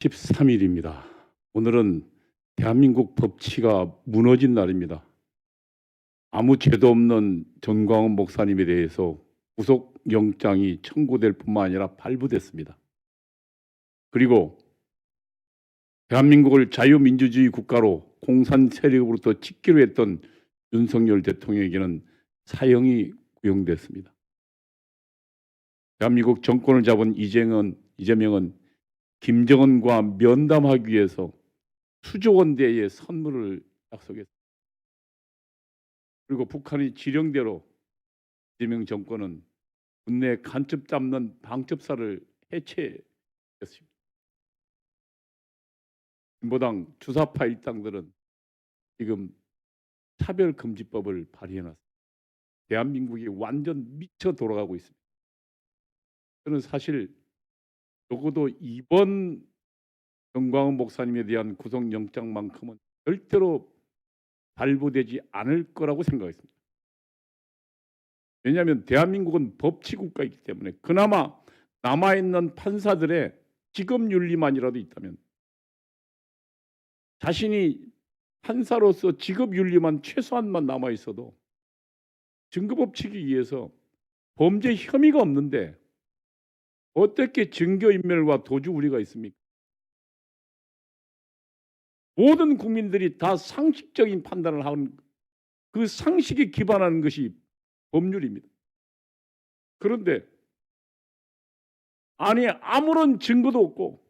13일입니다. 오늘은 대한민국 법치가 무너진 날입니다. 아무 죄도 없는 정광훈 목사님에 대해서 구속영장이 청구될 뿐만 아니라 발부됐습니다. 그리고 대한민국을 자유민주주의 국가로 공산 세력으로부터 지키려 했던 윤석열 대통령에게는 사형이 구형됐습니다. 대한민국 정권을 잡은 이재명은 김정은과 면담하기 위해서 수조 원대의 선물을 약속했습니다. 그리고 북한이 지령대로 이재명 정권은 국내 간첩 잡는 방첩사를 해체했습니다. 진보당 주사파 일당들은 지금 차별금지법을 발의해놨습니다. 대한민국이 완전 미쳐 돌아가고 있습니다. 저는 사실 적어도 이번 정광훈 목사님에 대한 구속영장만큼은 절대로 발부되지 않을 거라고 생각했습니다. 왜냐하면 대한민국은 법치국가이기 때문에 그나마 남아있는 판사들의 직업윤리만이라도 있다면, 자신이 판사로서 직업윤리만 최소한만 남아있어도 증거법칙에 의해서 범죄 혐의가 없는데 어떻게 증거인멸과 도주 우려가 있습니까? 모든 국민들이 다 상식적인 판단을 하는, 그 상식에 기반하는 것이 법률입니다. 그런데 아니 아무런 증거도 없고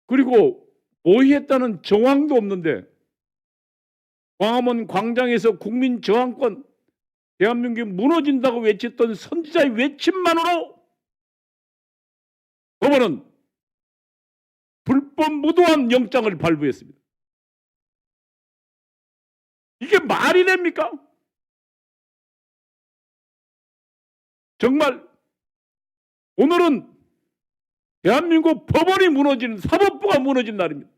그리고 모의했다는 정황도 없는데 광화문 광장에서 국민 저항권, 대한민국이 무너진다고 외쳤던 선지자의 외침만으로 법원은 불법 무도한 영장을 발부했습니다. 이게 말이 됩니까? 정말 오늘은 대한민국 법원이 무너지는, 사법부가 무너진 날입니다.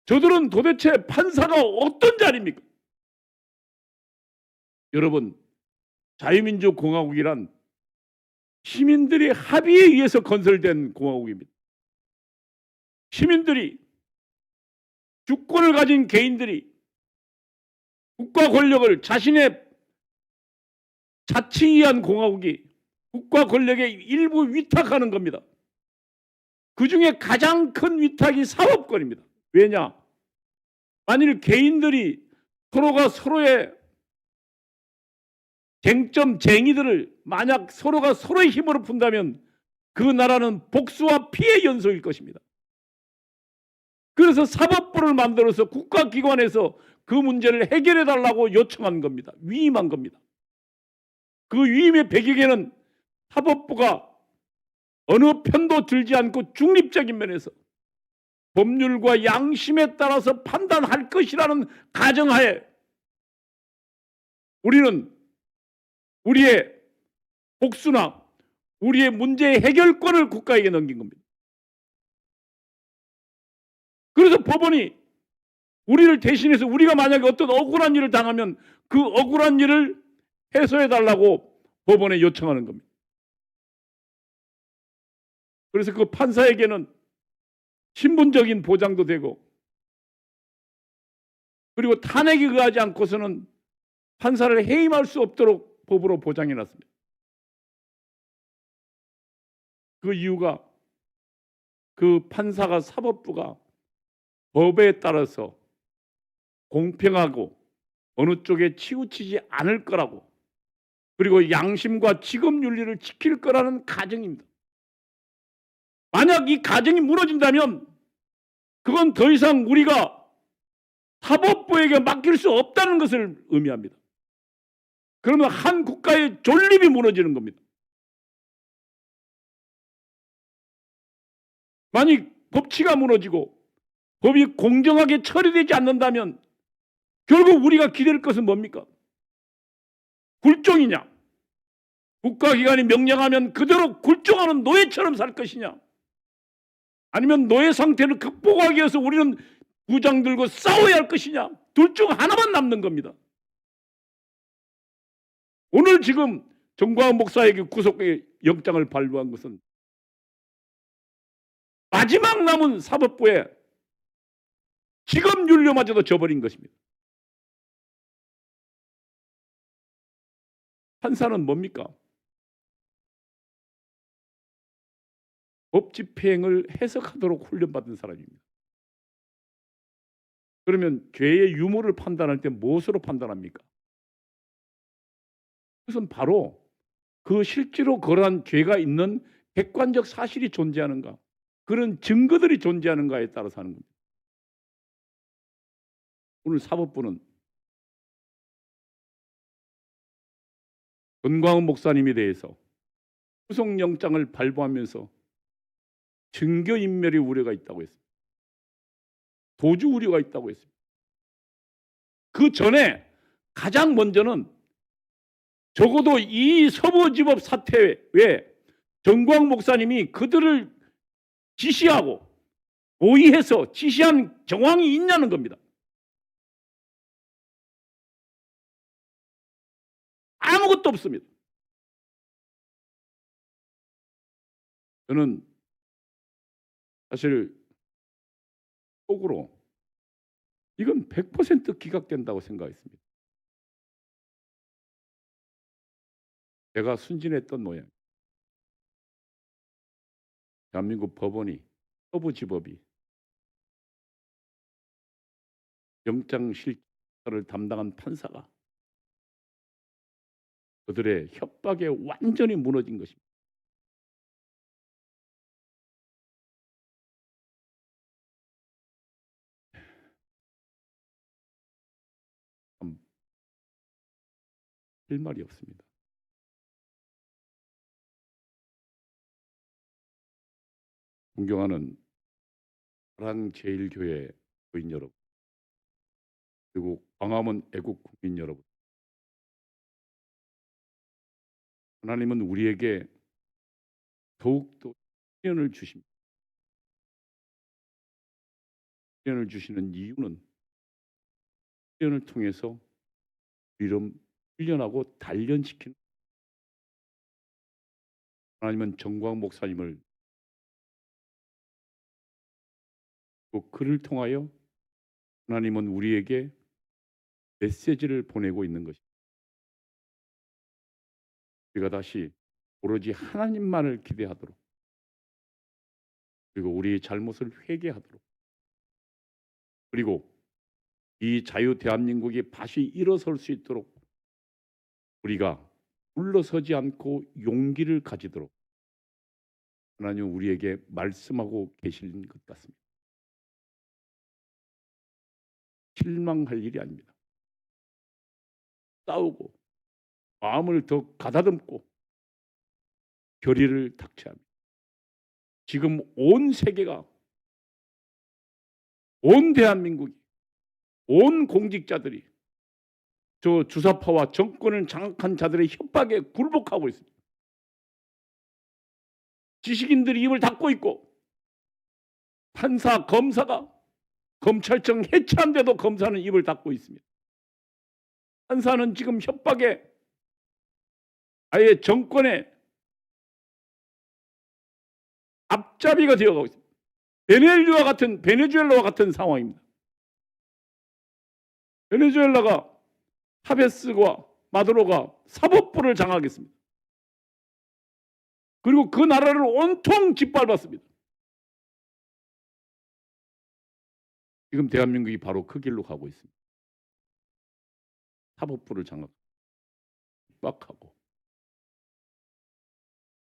저들은 도대체 판사가 어떤 자리입니까? 여러분, 자유민주공화국이란 시민들의 합의에 의해서 건설된 공화국입니다. 시민들이, 주권을 가진 개인들이 국가 권력을 자신의 자치에 의한 공화국이 국가 권력의 일부 위탁하는 겁니다. 그 중에 가장 큰 위탁이 사법권입니다. 왜냐? 만일 개인들이 서로가 서로의 쟁점, 쟁의들을 만약 서로가 서로의 힘으로 푼다면 그 나라는 복수와 피해 연속일 것입니다. 그래서 사법부를 만들어서 국가기관에서 그 문제를 해결해 달라고 요청한 겁니다. 위임한 겁니다. 그 위임의 배경에는 사법부가 어느 편도 들지 않고 중립적인 면에서 법률과 양심에 따라서 판단할 것이라는 가정하에 우리는 우리의 복수나 우리의 문제의 해결권을 국가에게 넘긴 겁니다. 그래서 법원이 우리를 대신해서 우리가 만약에 어떤 억울한 일을 당하면 그 억울한 일을 해소해 달라고 법원에 요청하는 겁니다. 그래서 그 판사에게는 신분적인 보장도 되고, 그리고 탄핵에 의하지 않고서는 판사를 해임할 수 없도록 법으로 보장해 놨습니다. 그 이유가 그 판사가, 사법부가 법에 따라서 공평하고 어느 쪽에 치우치지 않을 거라고, 그리고 양심과 직업윤리를 지킬 거라는 가정입니다. 만약 이 가정이 무너진다면 그건 더 이상 우리가 사법부에게 맡길 수 없다는 것을 의미합니다. 그러면 한 국가의 존립이 무너지는 겁니다. 만약 법치가 무너지고 법이 공정하게 처리되지 않는다면 결국 우리가 기댈 것은 뭡니까? 굴종이냐? 국가기관이 명령하면 그대로 굴종하는 노예처럼 살 것이냐? 아니면 노예 상태를 극복하기 위해서 우리는 부장 들고 싸워야 할 것이냐? 둘 중 하나만 남는 겁니다. 오늘 지금 정광훈 목사에게 구속영장을 발부한 것은 마지막 남은 사법부의 직업윤료마저도 져버린 것입니다. 판사는 뭡니까? 법 집행을 해석하도록 훈련받은 사람입니다. 그러면 죄의 유무를 판단할 때 무엇으로 판단합니까? 그것은 바로 그 실제로 그러한 죄가 있는 객관적 사실이 존재하는가, 그런 증거들이 존재하는가에 따라서 하는 겁니다. 오늘 사법부는 권광훈 목사님에 대해서 구속영장을 발부하면서 증거인멸의 우려가 있다고 했습니다. 도주 우려가 있다고 했습니다. 그 전에 가장 먼저는 적어도 이 서부지법 사태 외에 정광 목사님이 그들을 지시하고 고의해서 지시한 정황이 있냐는 겁니다. 아무것도 없습니다. 저는 사실 속으로 이건 100% 기각된다고 생각했습니다. 제가 순진했던 모양. 대한민국 법원이, 서부지법이 영장실질을 담당한 판사가 그들의 협박에 완전히 무너진 것입니다. 할 말이 없습니다. 존경하는 사랑제일교회 교인 여러분, 그리고 광화문 애국 국민 여러분, 하나님은 우리에게 더욱더 시련을 주십니다. 시련을 주시는 이유는 시련을 통해서 우리를 훈련하고 단련시키는, 하나님은 정광 목사님을 그를 통하여 하나님은 우리에게 메시지를 보내고 있는 것입니다. 우리가 다시 오로지 하나님만을 기대하도록, 그리고 우리의 잘못을 회개하도록, 그리고 이 자유 대한민국이 다시 일어설 수 있도록 우리가 물러서지 않고 용기를 가지도록 하나님은 우리에게 말씀하고 계신 것 같습니다. 실망할 일이 아닙니다. 싸우고 마음을 더 가다듬고 결의를 닥쳐합니다. 지금 온 세계가, 온 대한민국이, 온 공직자들이 저 주사파와 정권을 장악한 자들의 협박에 굴복하고 있습니다. 지식인들이 입을 닫고 있고, 판사, 검사가 검찰청 해체한데도 검사는 입을 닫고 있습니다. 판사는 지금 협박에 아예 정권의 앞잡이가 되어가고 있습니다. 베네수엘라와 같은 상황입니다. 베네수엘라가 하베스와 마두로가 사법부를 장악했습니다. 그리고 그 나라를 온통 짓밟았습니다. 지금 대한민국이 바로 그 길로 가고 있습니다. 사법부를 장악, 핍박하고